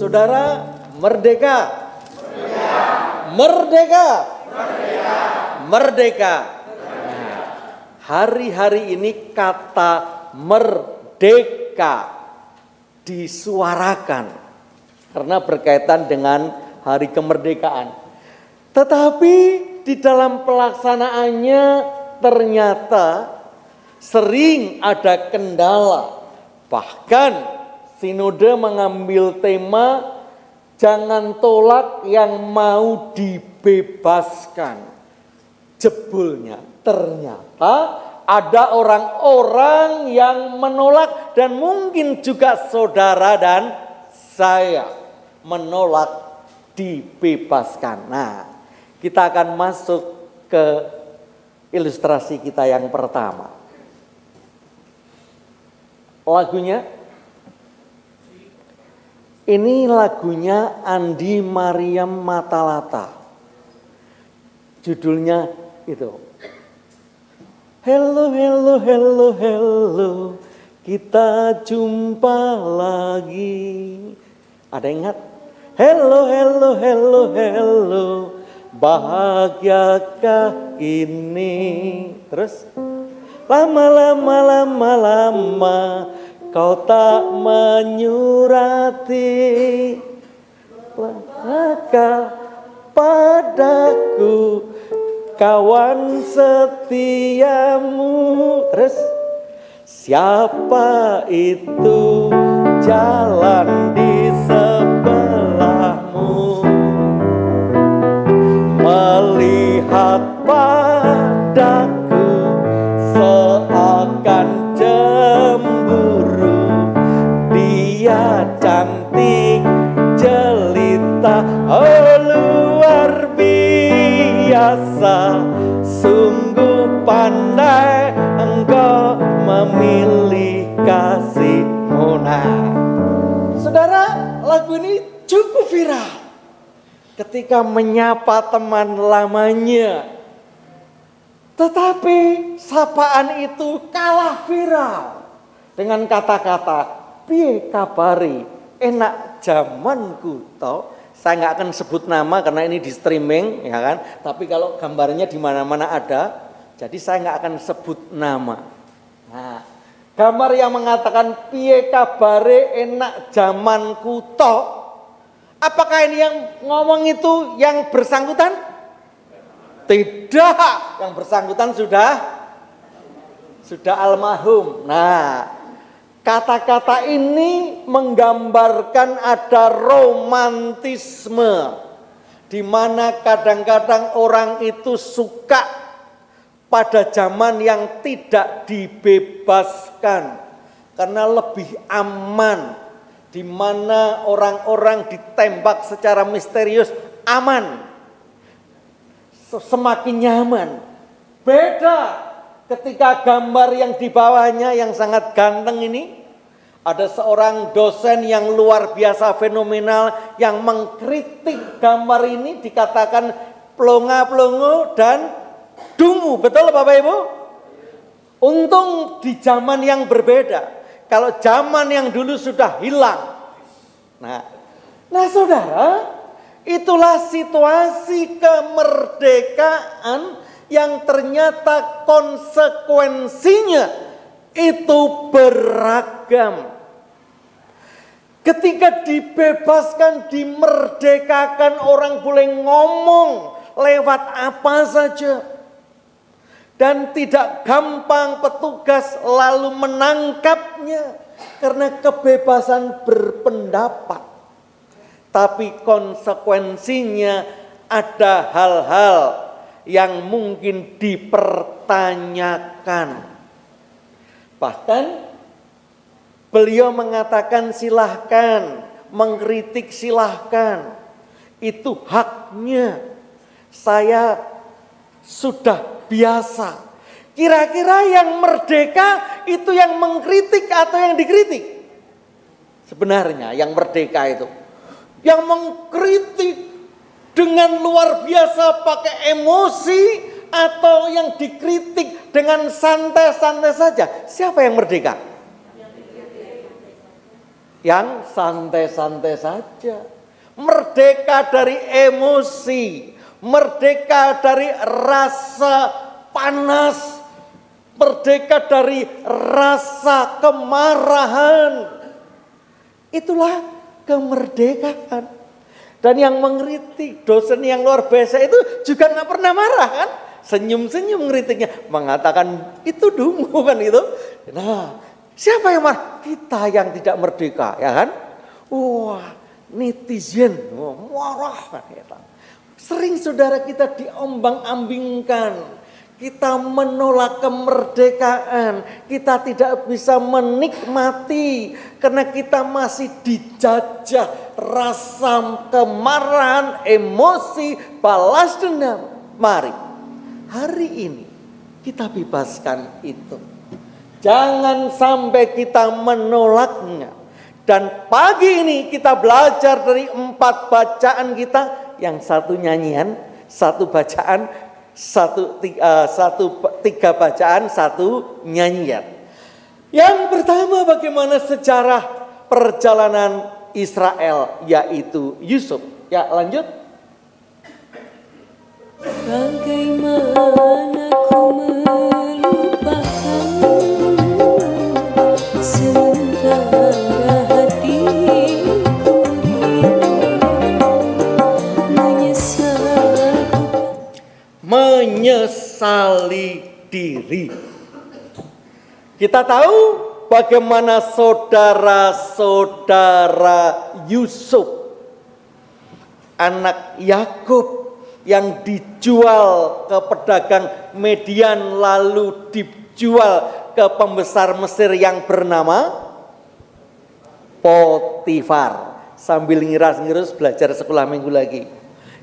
Saudara, merdeka. Merdeka. Merdeka. Nah, hari-hari ini kata merdeka disuarakan karena berkaitan dengan hari kemerdekaan. Tetapi di dalam pelaksanaannya ternyata sering ada kendala. Bahkan sinode mengambil tema jangan tolak yang mau dibebaskan. Jebulnya ternyata ada orang-orang yang menolak dan mungkin juga saudara dan saya menolak dibebaskan. Nah, kita akan masuk ke ilustrasi kita yang pertama. Lagunya, ini lagunya Andi Mariam Matalata. Judulnya itu. Hello, hello, hello, hello, kita jumpa lagi. Ada ingat? Hello, hello, hello, hello, bahagiakah ini? Terus? Lama, kau tak menyurati maka padaku kawan setiamu. Terus siapa itu jalan di sebelahmu melihat padaku seakan cemburu. Dia cantik jelita, oh luar biasa, sungguh pandai engkau memilih kasihmu. Nah, saudara, lagu ini cukup viral ketika menyapa teman lamanya. Tetapi sapaan itu kalah viral dengan kata-kata piye kabari enak zamanku to. Saya nggak akan sebut nama karena ini di streaming, ya kan. Tapi kalau gambarnya di mana-mana ada, jadi saya nggak akan sebut nama. Nah, gambar yang mengatakan piye kabare enak zamanku to. Apakah ini yang ngomong itu yang bersangkutan? Tidak, yang bersangkutan sudah almarhum. Nah, kata-kata ini menggambarkan ada romantisme di mana kadang-kadang orang itu suka pada zaman yang tidak dibebaskan karena lebih aman, di mana orang-orang ditembak secara misterius aman. Semakin nyaman. Beda ketika gambar yang di bawahnya yang sangat ganteng ini, ada seorang dosen yang luar biasa fenomenal yang mengkritik gambar ini, dikatakan plonga-plongo dan dungu. Betul Bapak Ibu? Untung di zaman yang berbeda. Kalau zaman yang dulu sudah hilang. Nah saudara, itulah situasi kemerdekaan yang ternyata konsekuensinya itu beragam. Ketika dibebaskan, dimerdekakan, orang boleh ngomong lewat apa saja. Dan tidak gampang petugas lalu menangkapnya karena kebebasan berpendapat. Tapi konsekuensinya ada hal-hal yang mungkin dipertanyakan. Bahkan beliau mengatakan silahkan, mengkritik silahkan. Itu haknya. Saya sudah biasa. Kira-kira yang merdeka itu yang mengkritik atau yang dikritik? Sebenarnya yang merdeka itu yang mengkritik dengan luar biasa pakai emosi atau yang dikritik dengan santai-santai saja? Siapa yang merdeka? yang santai-santai saja. Merdeka dari emosi, merdeka dari rasa panas, merdeka dari rasa kemarahan. Itulah kemerdekaan. Dan yang mengkritik dosen yang luar biasa itu juga nggak pernah marah kan? Senyum-senyum ngeritiknya, mengatakan itu dungu kan itu. Nah, siapa yang marah? Kita yang tidak merdeka, ya kan? Wah, netizen marah kan kita. Sering saudara kita diombang-ambingkan. Kita menolak kemerdekaan, kita tidak bisa menikmati karena kita masih dijajah rasa kemarahan, emosi, balas dendam. Mari, hari ini kita bebaskan itu. Jangan sampai kita menolaknya. Dan pagi ini kita belajar dari 4 bacaan kita, yang satu nyanyian, satu bacaan, tiga bacaan, satu nyanyian. Yang pertama bagaimana sejarah perjalanan Israel, yaitu Yusuf. Ya, lanjut. Bagaimana ku melupakan sementara hatiku menyesali diri. Kita tahu bagaimana saudara-saudara Yusuf, anak Yakub yang dijual ke pedagang Median lalu dijual ke pembesar Mesir yang bernama Potifar. Sambil ngiras-ngirus belajar sekolah minggu lagi,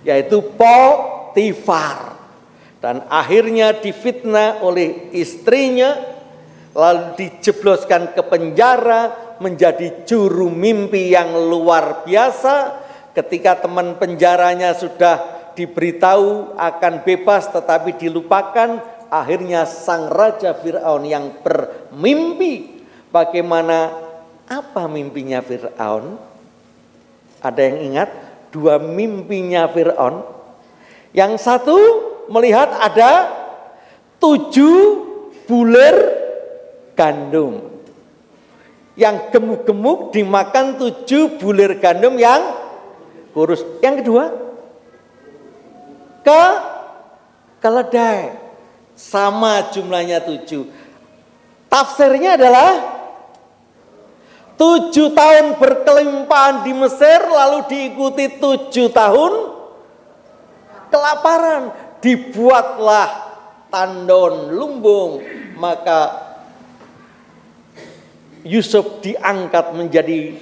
yaitu Potifar. Dan akhirnya difitnah oleh istrinya, lalu dijebloskan ke penjara, menjadi juru mimpi yang luar biasa. Ketika teman penjaranya sudah diberitahu akan bebas tetapi dilupakan, akhirnya sang raja Firaun yang bermimpi. Bagaimana, apa mimpinya Firaun? Ada yang ingat 2 mimpinya Firaun? Yang satu, melihat ada 7 bulir gandum. Yang gemuk-gemuk dimakan 7 bulir gandum yang kurus. Yang kedua, keledai. Sama jumlahnya 7. Tafsirnya adalah 7 tahun berkelimpahan di Mesir, lalu diikuti 7 tahun kelaparan. Dibuatlah tandon lumbung, maka Yusuf diangkat menjadi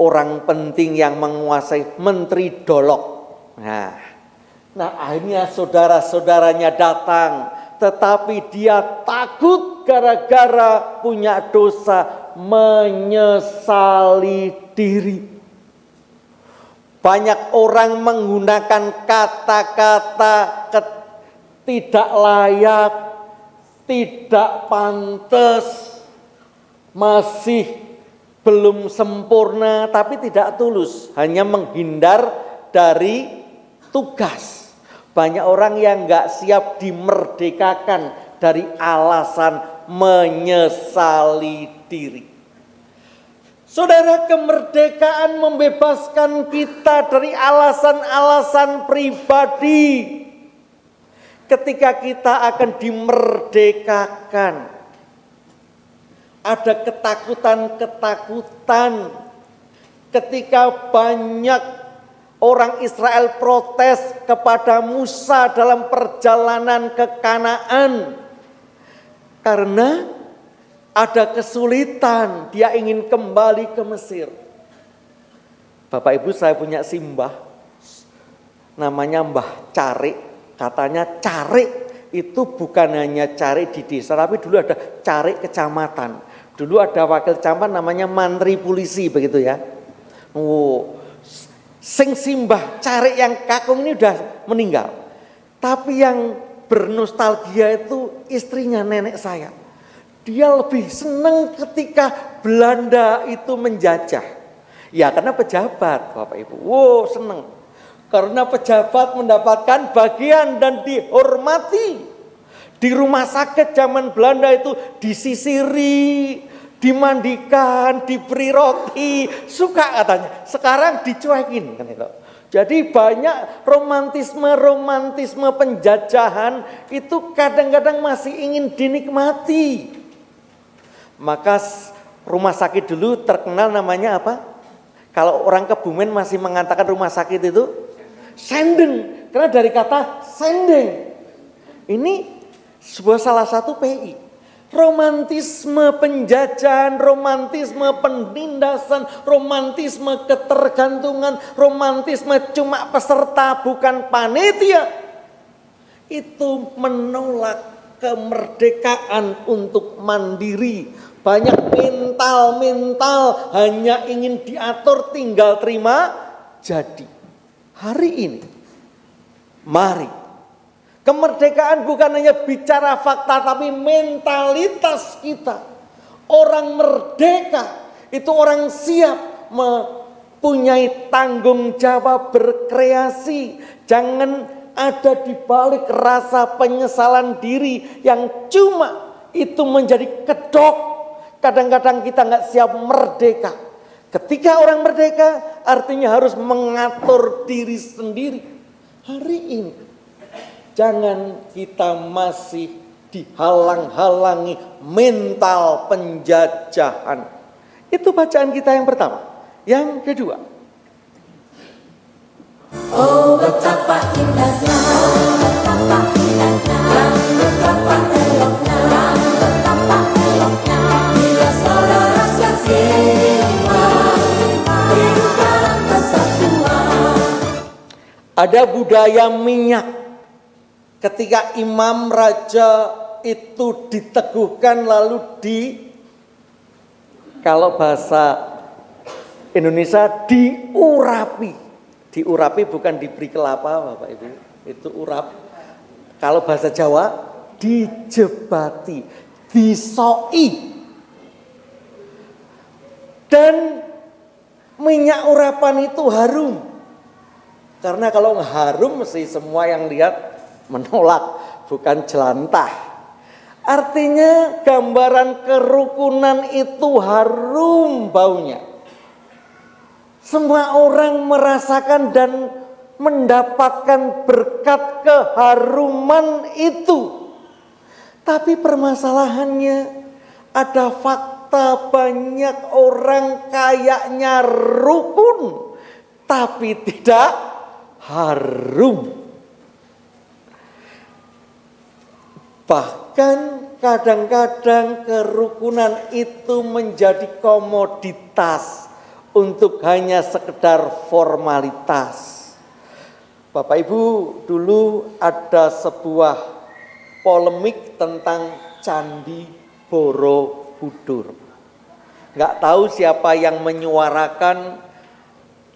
orang penting yang menguasai, menteri dolok. Nah akhirnya saudara-saudaranya datang, tetapi dia takut gara-gara punya dosa, menyesali diri. Banyak orang menggunakan kata-kata tidak layak, tidak pantas, masih belum sempurna, tapi tidak tulus, hanya menghindar dari tugas. Banyak orang yang gak siap dimerdekakan dari alasan menyesali diri. Saudara, kemerdekaan membebaskan kita dari alasan-alasan pribadi. Ketika kita akan dimerdekakan, ada ketakutan-ketakutan. Ketika banyak orang Israel protes kepada Musa dalam perjalanan ke Kanaan, karena ada kesulitan, dia ingin kembali ke Mesir. Bapak Ibu, saya punya simbah, namanya Mbah Carik. Katanya Carik itu bukan hanya Carik di desa, tapi dulu ada Carik kecamatan. Dulu ada wakil camat namanya Mantri Polisi, begitu ya. Sing simbah Carik yang kakung ini udah meninggal. Tapi yang bernostalgia itu istrinya nenek saya. Dia lebih senang ketika Belanda itu menjajah. Ya karena pejabat Bapak Ibu. Wow senang. Karena pejabat mendapatkan bagian dan dihormati. Di rumah sakit zaman Belanda itu disisiri, dimandikan, diberi roti. Suka katanya. Sekarang dicuekin kan itu. Jadi banyak romantisme penjajahan itu kadang-kadang masih ingin dinikmati. Maka rumah sakit dulu terkenal namanya apa? Kalau orang Kebumen masih mengatakan rumah sakit itu sendeng. Karena dari kata sendeng. Ini salah satu PI. Romantisme penjajahan, romantisme penindasan, romantisme ketergantungan, romantisme cuma peserta bukan panitia. Itu menolak kemerdekaan untuk mandiri. Banyak mental hanya ingin diatur tinggal terima jadi. Hari ini mari kemerdekaan bukan hanya bicara fakta tapi mentalitas kita. Orang merdeka itu orang siap mempunyai tanggung jawab berkreasi. Jangan ada di balik rasa penyesalan diri yang cuma itu menjadi kedok. Kadang-kadang kita nggak siap merdeka. Ketika orang merdeka artinya harus mengatur diri sendiri. Hari ini jangan kita masih dihalang-halangi mental penjajahan. Itu bacaan kita yang pertama. Yang kedua. Oh betapa indahnya, betapa indahnya, betapa eloknya, betapa eloknya bila saudara seiman hidup dalam kesatuan. Ada budaya minyak. Ketika imam raja itu diteguhkan lalu kalau bahasa Indonesia diurapi. Diurapi bukan diberi kelapa Bapak Ibu. Itu urap. Kalau bahasa Jawa dijebati, disoi. Dan minyak urapan itu harum. Karena kalau harum mesti semua yang lihat menolak, bukan jelantah. Artinya gambaran kerukunan itu harum baunya. Semua orang merasakan dan mendapatkan berkat keharuman itu. Tapi permasalahannya ada fakta banyak orang kayaknya rukun tapi tidak harum. Bahkan kadang-kadang kerukunan itu menjadi komoditas untuk hanya sekedar formalitas. Bapak Ibu, dulu ada sebuah polemik tentang Candi Borobudur. Nggak tahu siapa yang menyuarakan,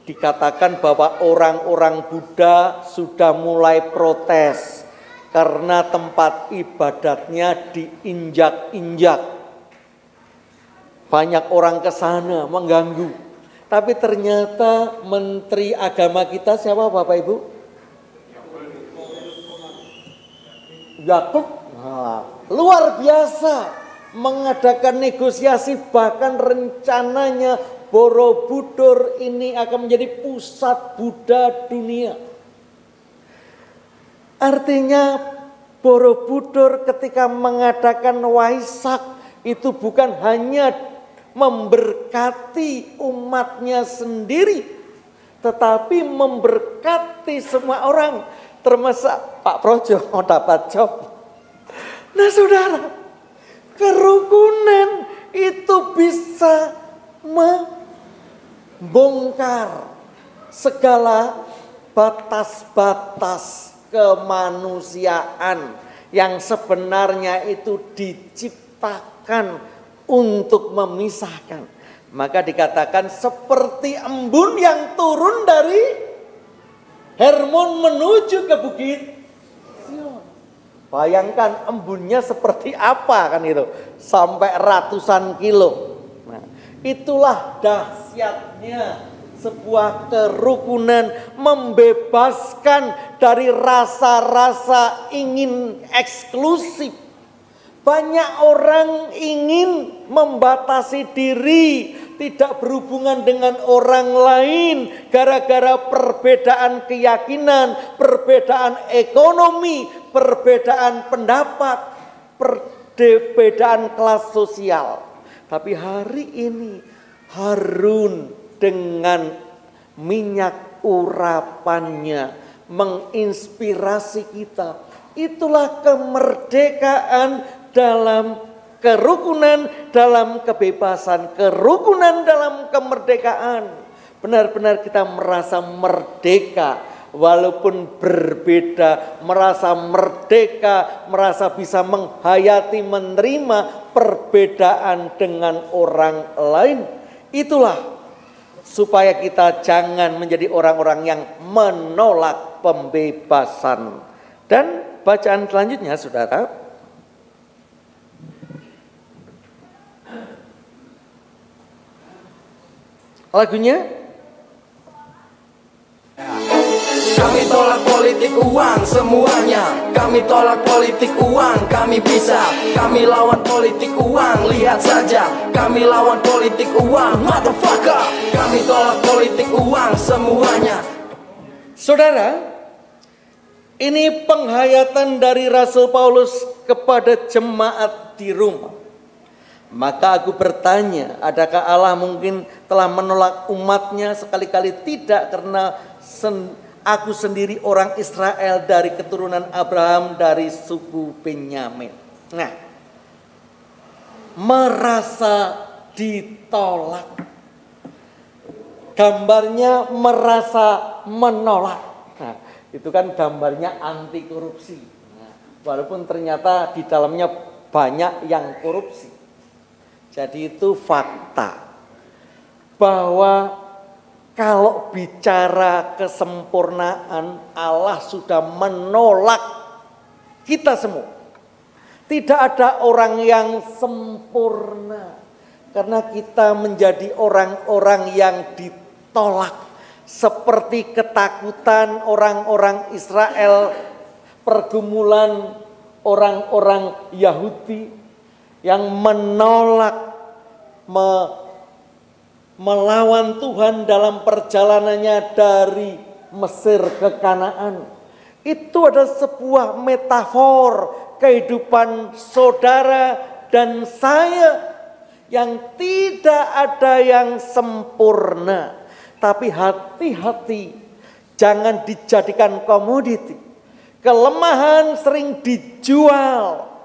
dikatakan bahwa orang-orang Buddha sudah mulai protes karena tempat ibadatnya diinjak-injak. Banyak orang ke sana mengganggu. Tapi ternyata Menteri Agama kita siapa Bapak Ibu? Yakub. Luar biasa mengadakan negosiasi, bahkan rencananya Borobudur ini akan menjadi pusat Buddha dunia. Artinya Borobudur ketika mengadakan Waisak itu bukan hanya memberkati umatnya sendiri, tetapi memberkati semua orang, termasuk Pak Projo mau dapat job. Nah saudara, kerukunan itu bisa membongkar segala batas-batas kemanusiaan yang sebenarnya itu diciptakan untuk memisahkan. Maka dikatakan seperti embun yang turun dari Hermon menuju ke bukit Sion. Bayangkan embunnya seperti apa kan itu, sampai ratusan kilo. Nah, itulah dahsyatnya sebuah kerukunan, membebaskan dari rasa-rasa ingin eksklusif. Banyak orang ingin membatasi diri, tidak berhubungan dengan orang lain gara-gara perbedaan keyakinan, perbedaan ekonomi, perbedaan pendapat, perbedaan kelas sosial. Tapi hari ini Harun dengan minyak urapannya menginspirasi kita. Itulah kemerdekaan dalam kerukunan, dalam kebebasan, kerukunan dalam kemerdekaan. Benar-benar kita merasa merdeka, walaupun berbeda, merasa merdeka, merasa bisa menghayati, menerima perbedaan dengan orang lain. Itulah supaya kita jangan menjadi orang-orang yang menolak pembebasan. Dan bacaan selanjutnya, saudara, lagunya, kami tolak politik uang semuanya. Kami tolak politik uang, kami bisa. Kami lawan politik uang, lihat saja. Kami lawan politik uang, motherfucker. Kami tolak politik uang semuanya. saudara, ini penghayatan dari Rasul Paulus kepada jemaat di Roma. Maka aku bertanya, adakah Allah mungkin telah menolak umatnya? Sekali-kali tidak, karena aku sendiri orang Israel dari keturunan Abraham, dari suku Benyamin. Nah, merasa ditolak, gambarnya merasa menolak. Nah, itu kan gambarnya anti korupsi. Nah, walaupun ternyata di dalamnya banyak yang korupsi. Jadi itu fakta bahwa kalau bicara kesempurnaan, Allah sudah menolak kita semua. Tidak ada orang yang sempurna, karena kita menjadi orang-orang yang ditolak. Seperti ketakutan orang-orang Israel, pergumulan orang-orang Yahudi yang menolak melawan Tuhan dalam perjalanannya dari Mesir ke Kanaan. Itu adalah sebuah metafor kehidupan saudara dan saya, yang tidak ada yang sempurna. Tapi hati-hati, jangan dijadikan komoditi. Kelemahan sering dijual.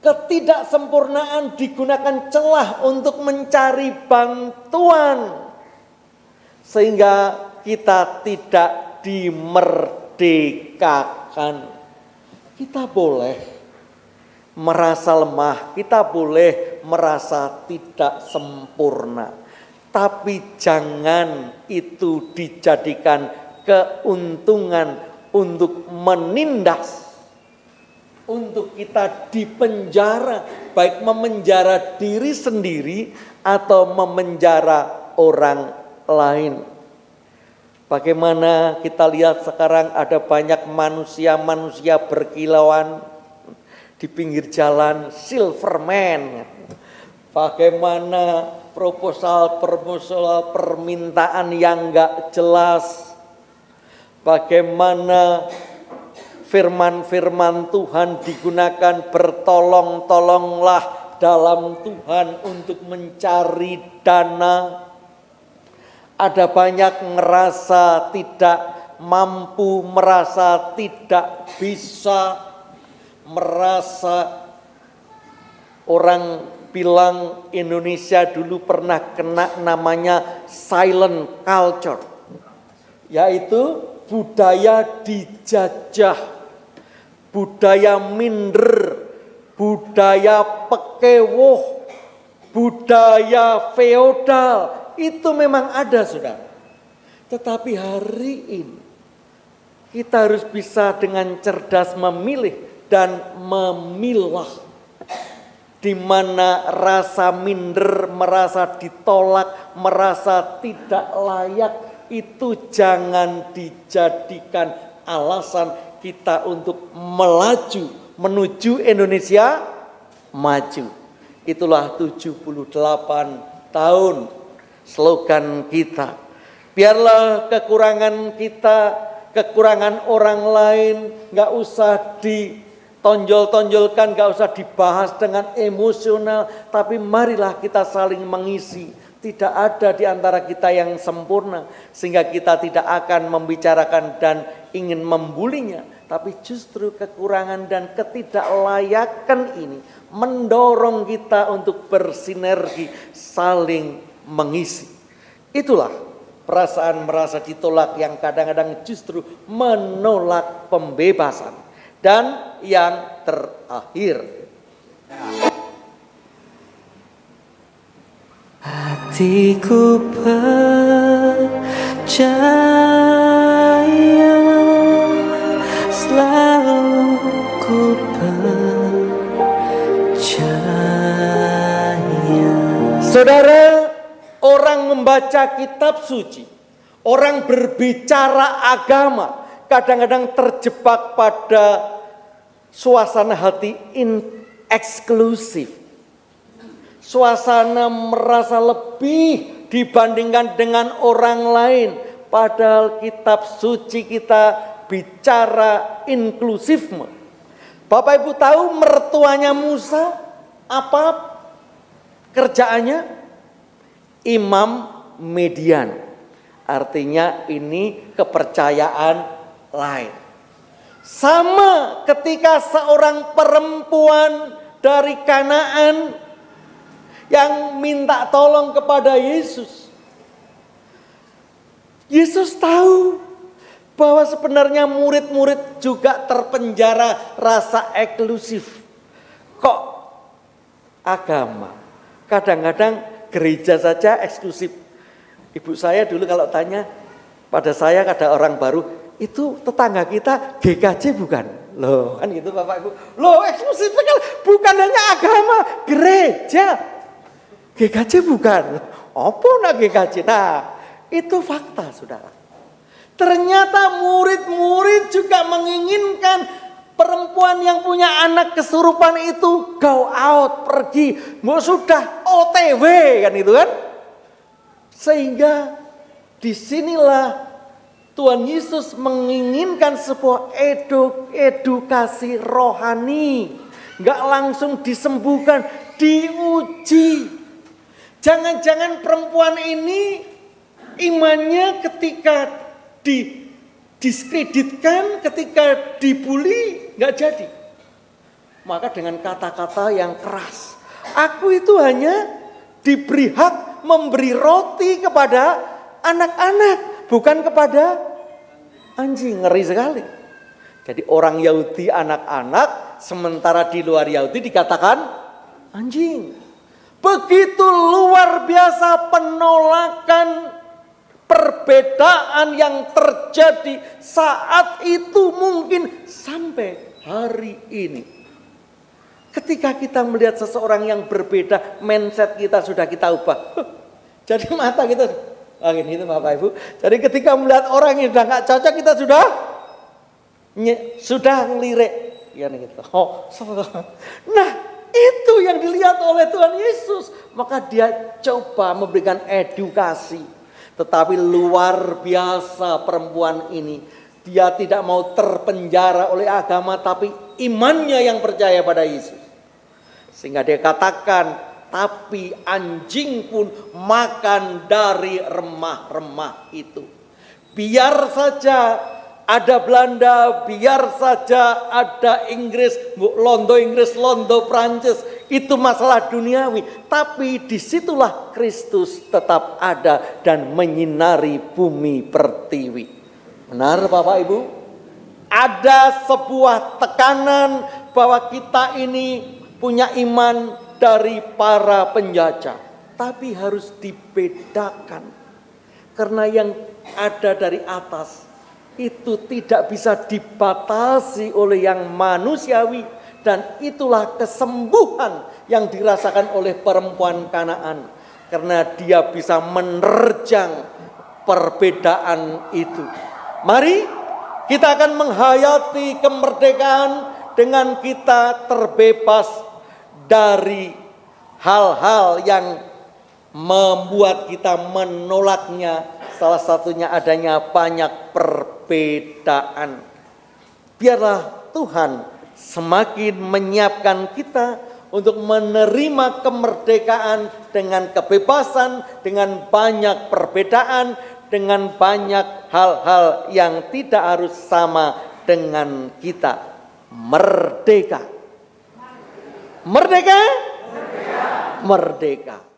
Ketidaksempurnaan digunakan celah untuk mencari bantuan, sehingga kita tidak dimerdekakan. Kita boleh merasa lemah, kita boleh merasa tidak sempurna, tapi jangan itu dijadikan keuntungan untuk menindas, untuk kita dipenjara, baik memenjara diri sendiri atau memenjara orang lain. Bagaimana kita lihat sekarang ada banyak manusia-manusia berkilauan di pinggir jalan, silverman. Bagaimana proposal permintaan yang enggak jelas. Bagaimana firman-firman Tuhan digunakan bertolong-tolonglah dalam Tuhan untuk mencari dana. Ada banyak merasa tidak mampu, merasa tidak bisa, merasa orang bilang Indonesia dulu pernah kena namanya silent culture, yaitu budaya dijajah, budaya minder, budaya pekewuh, budaya feodal. Itu memang ada, saudara. Tetapi hari ini kita harus bisa dengan cerdas memilih dan memilah. Di mana rasa minder, merasa ditolak, merasa tidak layak, itu jangan dijadikan alasan kita untuk melaju menuju Indonesia maju. Itulah 78 tahun slogan kita. Biarlah kekurangan kita, kekurangan orang lain gak usah ditonjol-tonjolkan, gak usah dibahas dengan emosional, tapi marilah kita saling mengisi. Tidak ada di antara kita yang sempurna, sehingga kita tidak akan membicarakan dan ingin membulinya. Tapi justru kekurangan dan ketidaklayakan ini mendorong kita untuk bersinergi, saling mengisi. Itulah perasaan merasa ditolak yang kadang-kadang justru menolak pembebasan. Dan yang terakhir, hatiku percaya, selalu ku percaya. Saudara, orang membaca kitab suci, orang berbicara agama, kadang-kadang terjebak pada suasana hati eksklusif. Suasana merasa lebih dibandingkan dengan orang lain. Padahal kitab suci kita bicara inklusifme. Bapak Ibu tahu mertuanya Musa apa kerjaannya? Imam median. Artinya ini kepercayaan lain. Sama ketika seorang perempuan dari Kanaan yang minta tolong kepada Yesus. Yesus tahu bahwa sebenarnya murid-murid juga terpenjara rasa eksklusif. Kok agama? Kadang-kadang gereja saja eksklusif. Ibu saya dulu kalau tanya pada saya, ada orang baru, itu tetangga kita GKJ bukan? Loh kan gitu Bapak Ibu. Loh eksklusif kan bukan hanya agama, gereja. GKJ bukan. Apa nak GKJ? Nah, itu fakta saudara. Ternyata murid-murid juga menginginkan perempuan yang punya anak kesurupan itu go out, pergi. Mau sudah OTW kan itu kan. Sehingga disinilah Tuhan Yesus menginginkan sebuah edukasi rohani. Gak langsung disembuhkan, diuji. Jangan-jangan perempuan ini imannya ketika didiskreditkan, ketika dibully, gak jadi. Maka dengan kata-kata yang keras, aku itu hanya diberi hak memberi roti kepada anak-anak, bukan kepada anjing. Ngeri sekali. Jadi orang Yahudi anak-anak, sementara di luar Yahudi dikatakan anjing. Begitu luar biasa penolakan, perbedaan yang terjadi saat itu, mungkin sampai hari ini. Ketika kita melihat seseorang yang berbeda, mindset kita sudah kita ubah. Jadi mata kita, gini itu Bapak Ibu. Jadi ketika melihat orang yang sudah gak cocok, kita sudah ngelirik. Gitu. Nah, itu yang dilihat oleh Tuhan Yesus. Maka dia coba memberikan edukasi. Tetapi luar biasa perempuan ini. Dia tidak mau terpenjara oleh agama, tapi imannya yang percaya pada Yesus. Sehingga dia katakan, tapi anjing pun makan dari remah-remah itu. Biar saja ada Belanda, biar saja ada Inggris, londo Prancis, itu masalah duniawi. Tapi disitulah Kristus tetap ada dan menyinari bumi pertiwi. Benar Bapak Ibu? Ada sebuah tekanan bahwa kita ini punya iman dari para penjajah. Tapi harus dibedakan. Karena yang ada dari atas itu tidak bisa dibatasi oleh yang manusiawi, dan itulah kesembuhan yang dirasakan oleh perempuan Kanaan karena dia bisa menerjang perbedaan itu. Mari kita akan menghayati kemerdekaan dengan kita terbebas dari hal-hal yang membuat kita menolaknya. Salah satunya adanya banyak perbedaan. Biarlah Tuhan semakin menyiapkan kita untuk menerima kemerdekaan dengan kebebasan, dengan banyak perbedaan, dengan banyak hal-hal yang tidak harus sama dengan kita. Merdeka. Merdeka. Merdeka.